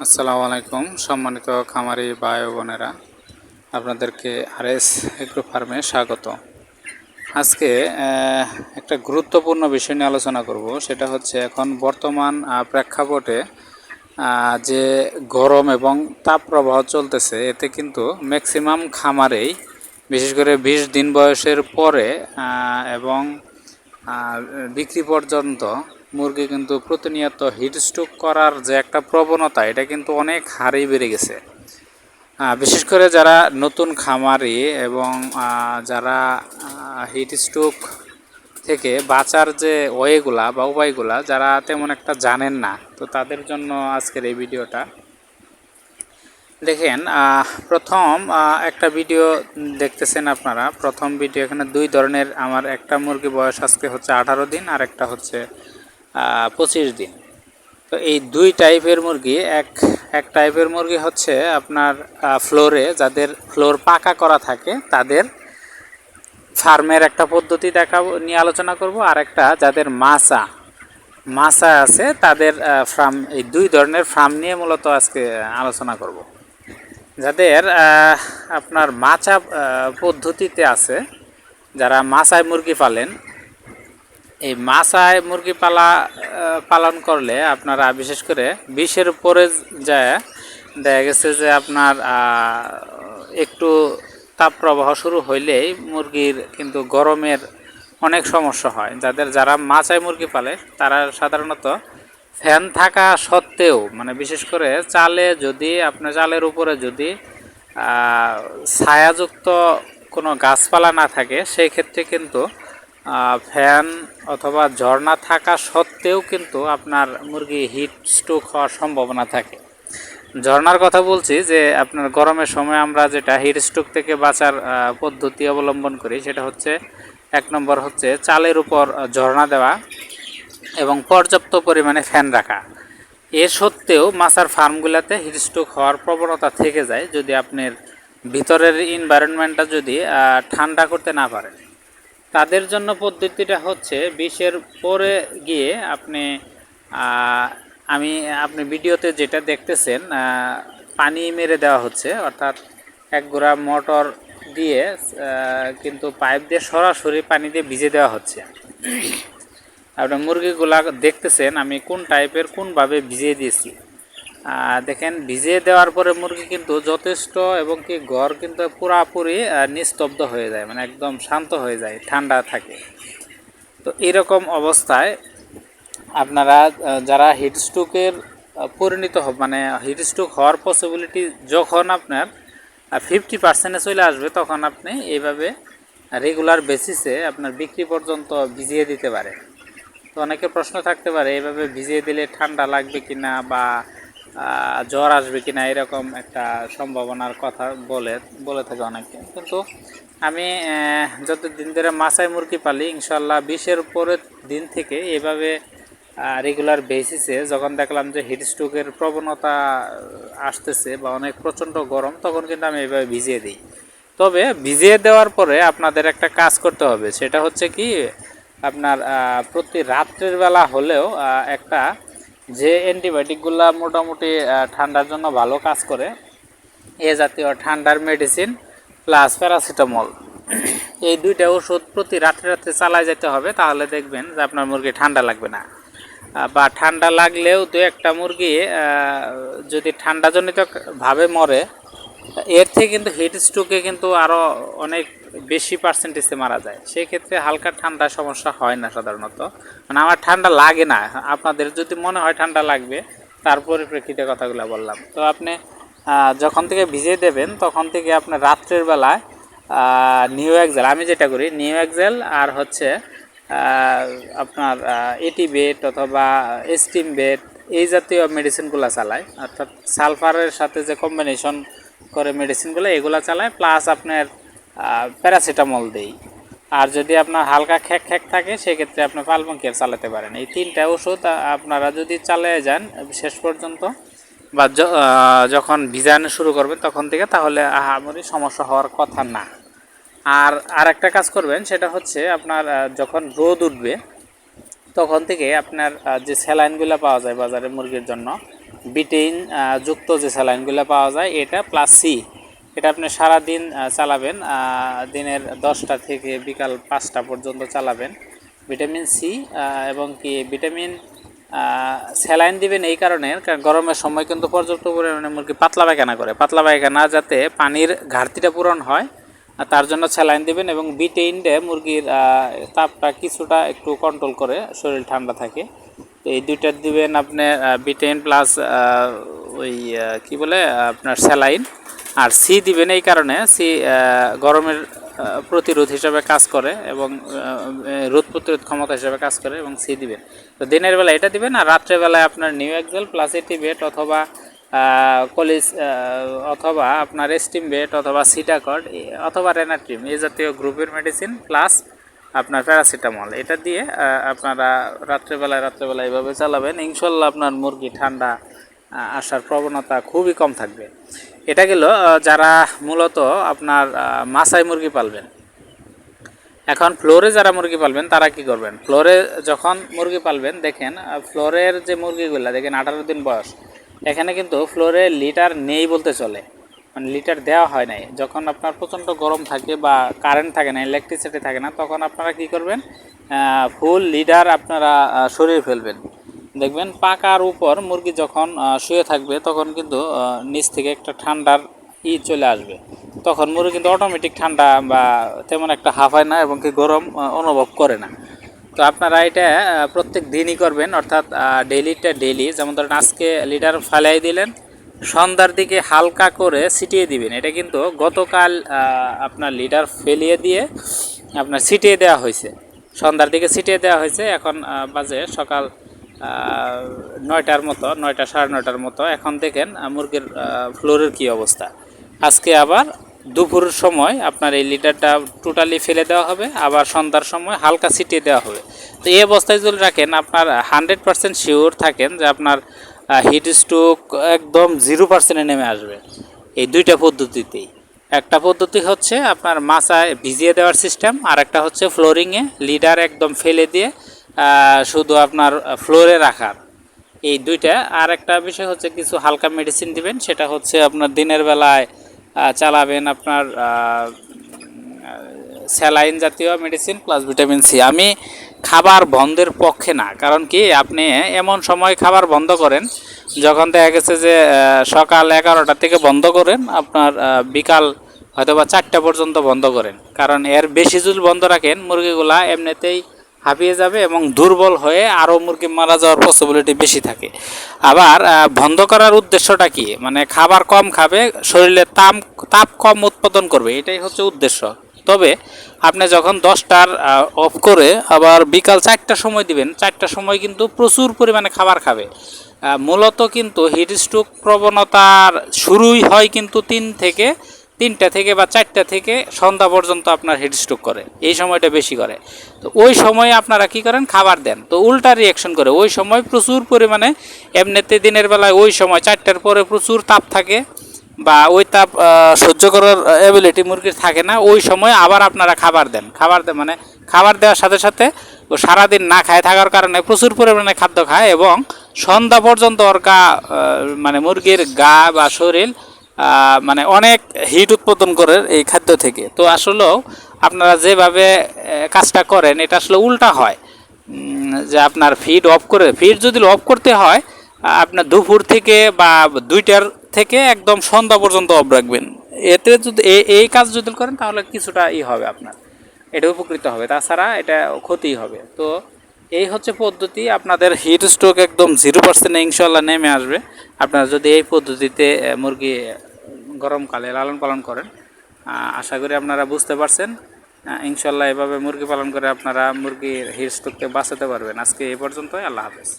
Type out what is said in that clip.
আসসালামু আলাইকুম সম্মানিত খামারি ভাই ও বোনেরা, আপনাদেরকে আরএস এগ্রো ফার্মে স্বাগত। আজকে একটা গুরুত্বপূর্ণ বিষয় নিয়ে আলোচনা করব। সেটা হচ্ছে এখন বর্তমান প্রেক্ষাপটে যে গরম এবং তাপপ্রবাহ চলতেছে, এতে কিন্তু ম্যাক্সিমাম খামারেই বিশেষ করে 20 দিন বয়সের পরে এবং বিক্রি পর্যন্ত মুরগি কিন্তু প্রতিনিয়ত হিটস্ট্রোক করার যে একটা প্রবণতা, এটা কিন্তু অনেক হারেই বেড়ে গেছে। বিশেষ করে যারা নতুন খামারি এবং যারা হিটস্ট্রোক থেকে বাঁচার যে ওয়েগুলা বা উপায়গুলা যারা তেমন একটা জানেন না, তো তাদের জন্য আজকের এই ভিডিওটা। দেখেন, প্রথম একটা ভিডিও দেখতেছেন আপনারা। প্রথম ভিডিও, এখানে দুই ধরনের। আমার একটা মুরগি বয়স আজকে হচ্ছে 18 দিন, আর একটা হচ্ছে 25 দিন। তো এই দুই টাইপের মুরগি, এক টাইপের মুরগি হচ্ছে আপনার ফ্লোরে, যাদের ফ্লোর পাকা করা থাকে তাদের ফার্মের একটা পদ্ধতি নিয়ে আলোচনা করব। আর একটা যাদের মাছা আছে তাদের ফার্ম, এই দুই ধরনের ফার্ম নিয়ে মূলত আজকে আলোচনা করব। যাদের আপনার মাছা পদ্ধতিতে আছে, যারা মাছায় মুরগি পালেন, এই মাছায় মুরগি পালন করলে আপনারা বিশেষ করে 20-এর উপরে যায় দেখা গেছে যে আপনার একটু তাপপ্রবাহ শুরু হইলেই মুরগির কিন্তু গরমের অনেক সমস্যা হয়। যারা মাছায় মুরগি পালে তারা সাধারণত ফ্যান থাকা সত্ত্বেও, মানে বিশেষ করে আপনার চালের উপরে যদি ছায়াযুক্ত কোনো গাছপালা না থাকে, সেই ক্ষেত্রে কিন্তু ফ্যান অথবা ঝর্ণা থাকা সত্ত্বেও কিন্তু আপনার মুরগি হিট স্ট্রোক হওয়ার সম্ভাবনা থাকে। ঝর্ণার কথা বলছি যে আপনার গরমের সময় আমরা যেটা হিট স্ট্রোক থেকে বাঁচার পদ্ধতি অবলম্বন করি, সেটা হচ্ছে 1 নম্বর হচ্ছে চালের উপর ঝর্ণা দেওয়া এবং পর্যাপ্ত পরিমাণে ফ্যান রাখা। এ সত্ত্বেও মাছার ফার্মগুলোতে হিটস্ট্রোক হওয়ার প্রবণতা থেকে যায় যদি আপনার ভিতরের এনভায়রনমেন্টটা যদি ঠান্ডা করতে না পারেন। তাদের জন্য পদ্ধতিটা হচ্ছে 20-এর পরে গিয়ে আপনি ভিডিওতে যেটা দেখতেছেন, পানি মেরে দেওয়া হচ্ছে, অর্থাৎ এক গোড়া মোটর দিয়ে কিন্তু পাইপ দিয়ে সরাসরি পানি দিয়ে ভিজে দেওয়া হচ্ছে। আপনার মুরগিগুলা দেখতেছেন আমি কোন টাইপের কোনভাবে ভিজিয়ে দিয়েছি। দেখেন, ভিজিয়ে দেওয়ার পরে মুরগি কিন্তু যথেষ্ট, এবং কি ঘর কিন্তু পুরাপুরি নিস্তব্ধ হয়ে যায়, মানে একদম শান্ত হয়ে যায়, ঠান্ডা থাকে। তো এরকম অবস্থায় আপনারা যারা হিটস্ট্রোকের পরিণত মানে হিটস্ট্রোক হওয়ার পসিবিলিটি যখন আপনার 50% চলে আসবে, তখন আপনি এইভাবে রেগুলার বেসিসে আপনার বিক্রি পর্যন্ত ভিজিয়ে দিতে পারেন। তো অনেকের প্রশ্ন থাকতে পারে, এইভাবে ভিজিয়ে দিলে ঠান্ডা লাগবে কিনা বা জ্বর আসবে কিনা, এরকম একটা সম্ভাবনার কথা বলে থাকে অনেকে। কিন্তু আমি যতদিন ধরে মাছায় মুরগি পালি, ইনশাল্লাহ 20-এর পরের দিন থেকে এভাবে রেগুলার বেসিসে যখন দেখলাম যে হিটস্ট্রোকের প্রবণতা আসতেছে বা অনেক প্রচণ্ড গরম, তখন কিন্তু আমি এইভাবে ভিজিয়ে দিই। তবে ভিজিয়ে দেওয়ার পরে আপনাদের একটা কাজ করতে হবে, সেটা হচ্ছে কি, আপনার প্রতি রাত্রের বেলা হলেও একটা যে অ্যান্টিবায়োটিকগুলো মোটামুটি ঠান্ডার জন্য ভালো কাজ করে, এ জাতীয় ঠান্ডার মেডিসিন প্লাস প্যারাসিটামল, এই দুইটা ওষুধ প্রতি রাত্রে চালায় যেতে হবে। তাহলে দেখবেন যে আপনার মুরগি ঠান্ডা লাগবে না। বা ঠান্ডা লাগলেও দু একটা মুরগি যদি ঠান্ডাজনিতভাবে মরে, এর থেকে কিন্তু হিট স্ট্রোকে কিন্তু আরও অনেক বেশি পার্সেন্টেজে মারা যায়। সেই ক্ষেত্রে হালকা ঠান্ডা সমস্যা হয় না সাধারণত, মানে আমার ঠান্ডা লাগে না। আপনাদের যদি মনে হয় ঠান্ডা লাগবে, তার পরিপ্রেক্ষিতে কথাগুলো বললাম। তো আপনি যখন থেকে ভিজিয়ে দেবেন, তখন থেকে আপনার রাত্রের বেলায় নিউ এক্সেল, আমি যেটা করি নিউ এক্সেল আর হচ্ছে আপনার এটিবেট অথবা স্টিম বেট, এই জাতীয় মেডিসিনগুলো চালায়, অর্থাৎ সালফারের সাথে যে কম্বিনেশন করে মেডিসিনগুলো, এগুলো চালায়, প্লাস আপনার প্যারাসিটামল দেই। আর যদি আপনার হালকা খ্যাক থাকে, সেক্ষেত্রে আপনি পালমোঙ্কের চালাতে পারেন। এই 3টা ওষুধ আপনারা যদি চালিয়ে যান শেষ পর্যন্ত, বা যখন ভিজানো শুরু করবেন তখন থেকে, তাহলে আহামরি সমস্যা হওয়ার কথা না। আর একটা কাজ করবেন, সেটা হচ্ছে আপনার যখন রোদ উঠবে, তখন থেকে আপনার যে স্যালাইনগুলো পাওয়া যায় বাজারে মুরগির জন্য, বিটেইন যুক্ত যে স্যালাইনগুলো পাওয়া যায় এটা প্লাস সি, এটা আপনি সারাদিন চালাবেন, দিনের 10টা থেকে বিকাল 5টা পর্যন্ত চালাবেন। ভিটামিন সি এবং কি ভিটামিন স্যালাইন দিবেন এই কারণে, কারণ গরমের সময় কিন্তু পর্যাপ্ত পরিমাণে মুরগি পাতলা পায়খানা করে, পাতলা পায়খানা যাতে পানির ঘাটতিটা পূরণ হয় তার জন্য স্যালাইন দিবেন। এবং বিটেইনডে মুরগির তাপটা কিছুটা একটু কন্ট্রোল করে, শরীর ঠান্ডা থাকে। তো এই দুইটা দিবেন আপনি, বিটেইন প্লাস ওই কি বলে আপনার স্যালাইন। আর সি দিবেন এই কারণে, সি গরমের প্রতিরোধ হিসাবে কাজ করে এবং রোধ প্রতিরোধ ক্ষমতা হিসাবে কাজ করে, এবং সি দিবেন। তো দিনের বেলা এটা দিবেন, আর রাত্রেবেলায় আপনার নিউ এক্সেল প্লাস এটিভেট অথবা কলিস অথবা আপনার এস্টিমবেট অথবা সিটাকট অথবা রেনাট্রিম এই জাতীয় গ্রুপের মেডিসিন প্লাস আপনার প্যারাসিটামল, এটা দিয়ে আপনারা রাত্রেবেলায় এইভাবে চালাবেন। ইনশাল্লাহ আপনার মুরগি ঠান্ডা আসার প্রবণতা খুবই কম থাকবে। এটা গেল যারা মূলত আপনার মাছাই মুরগি পালবেন। এখন ফ্লোরে যারা মুরগি পালবেন তারা কি করবেন, ফ্লোরে যখন মুরগি পালবেন দেখেন ফ্লোরের যে মুরগিগুলো দেখেন 18 দিন বয়স, এখানে কিন্তু ফ্লোরে লিটার নেই বলতে চলে, মানে লিটার দেওয়া হয় নাই। যখন আপনার প্রচণ্ড গরম থাকে বা কারেন্ট থাকে না, ইলেকট্রিসিটি থাকে না, তখন আপনারা কি করবেন, ফুল লিডার আপনারা সরিয়ে ফেলবেন। দেখবেন পাকার উপর মুরগি যখন শুয়ে থাকবে তখন কিন্তু নিচ থেকে একটা ঠান্ডার চলে আসবে, তখন মুরগি কিন্তু অটোমেটিক ঠান্ডা বা তেমন একটা হাঁফায় না এবং কি গরম অনুভব করে না। তো আপনারা এটা প্রত্যেক দিনই করবেন, অর্থাৎ ডেইলি, যেমন ধরেন আজকে লিটার ফালাই দিলেন, সন্ধ্যার দিকে হালকা করে ছিটিয়ে দিবেন। এটা কিন্তু গতকাল আপনার লিটার ফেলিয়ে দিয়ে আপনার ছিটিয়ে দেওয়া হয়েছে, সন্ধ্যার দিকে ছিটিয়ে দেওয়া হয়েছে। এখন বাজে সকাল 9টার মতো, 9টা 9:30টার মতো। এখন দেখেন মুরগির ফ্লোরের কী অবস্থা। আজকে আবার দুপুরের সময় আপনার এই লিটারটা টোটালি ফেলে দেওয়া হবে, আবার সন্ধ্যার সময় হালকা ছিটিয়ে দেওয়া হবে। তো এই অবস্থায় যদি রাখেন আপনার 100% শিওর থাকেন যে আপনার হিট স্ট্রোক একদম 0%-এ নেমে আসবে। এই দুইটা পদ্ধতিতেই, একটা পদ্ধতি হচ্ছে আপনার মাচায় ভিজিয়ে দেওয়ার সিস্টেম, আর একটা হচ্ছে ফ্লোরিংয়ে লিডার একদম ফেলে দিয়ে শুধু আপনার ফ্লোরে রাখার, এই দুইটা। আর একটা বিষয় হচ্ছে কিছু হালকা মেডিসিন দিবেন, সেটা হচ্ছে আপনার দিনের বেলায় চালাবেন আপনার স্যালাইন জাতীয় মেডিসিন প্লাস ভিটামিন সি। আমি খাবার বন্ধের পক্ষে না, কারণ কি আপনি এমন সময় খাবার বন্ধ করেন যখন দেখা গেছে যে সকাল 11টা থেকে বন্ধ করেন, আপনার বিকাল হয়তো বা 4টা পর্যন্ত বন্ধ করেন, কারণ এর বেশি যদি বন্ধ রাখেন মুরগিগুলা এমনিতেই হাঁপিয়ে যাবে এবং দুর্বল হয়ে আরও মুরগি মারা যাওয়ার পসিবিলিটি বেশি থাকে। আবার বন্ধ করার উদ্দেশ্যটা কি, মানে খাবার কম খাবে, শরীরে তাপ কম উৎপাদন করবে, এটাই হচ্ছে উদ্দেশ্য। তবে আপনি যখন 10টার অফ করে আবার বিকাল 4টার সময় দিবেন, 4টার সময় কিন্তু প্রচুর পরিমাণে খাবার খাবে। মূলত কিন্তু হিট স্ট্রোক প্রবণতার শুরুই হয় কিন্তু 3টা থেকে বা 4টা থেকে সন্ধ্যা পর্যন্ত আপনার হিট স্ট্রোক করে, এই সময়টা বেশি করে। তো ওই সময় আপনারা কি করেন, খাবার দেন, তো উল্টা রিয়াকশন করে। ওই সময় প্রচুর পরিমাণে, এমনিতে দিনের বেলায় ওই সময় 4টার পরে প্রচুর তাপ থাকে বা ওই তাপ সহ্য করার অ্যাবিলিটি মুরগির থাকে না, ওই সময় আবার আপনারা খাবার দেন। মানে খাবার দেওয়ার সাথে সাথে ও সারাদিন না খায় থাকার কারণে প্রচুর পরিমাণে খাদ্য খায় এবং সন্ধ্যা পর্যন্ত ওর মানে মুরগির গা বা শরীর মানে অনেক হিট উৎপাদন করে এই খাদ্য থেকে। তো আসলেও আপনারা যেভাবে কাজটা করেন এটা আসলে উল্টা হয়, যে আপনার ফিড অফ করে, ফিড যদি অফ করতে হয় আপনার দুপুর থেকে বা 2টার থেকে একদম সন্ধ্যা পর্যন্ত অফ রাখবেন। এতে যদি এই কাজ যদি করেন তাহলে কিছুটা হবে, আপনার এটা উপকৃত হবে, তাছাড়া এটা ক্ষতি হবে। তো এই হচ্ছে পদ্ধতি, আপনাদের হিট স্ট্রোক একদম 0%-এ ইনশাল্লাহ নেমে আসবে আপনারা যদি এই পদ্ধতিতে মুরগি গরমকালে লালন পালন করেন। আশা করি আপনারা বুঝতে পারছেন। ইনশাল্লাহ এভাবে মুরগি পালন করে আপনারা মুরগির হিট স্ট্রোক থেকে বাঁচাতে পারবেন। আজকে এই পর্যন্তই, আল্লাহ হাফেজ।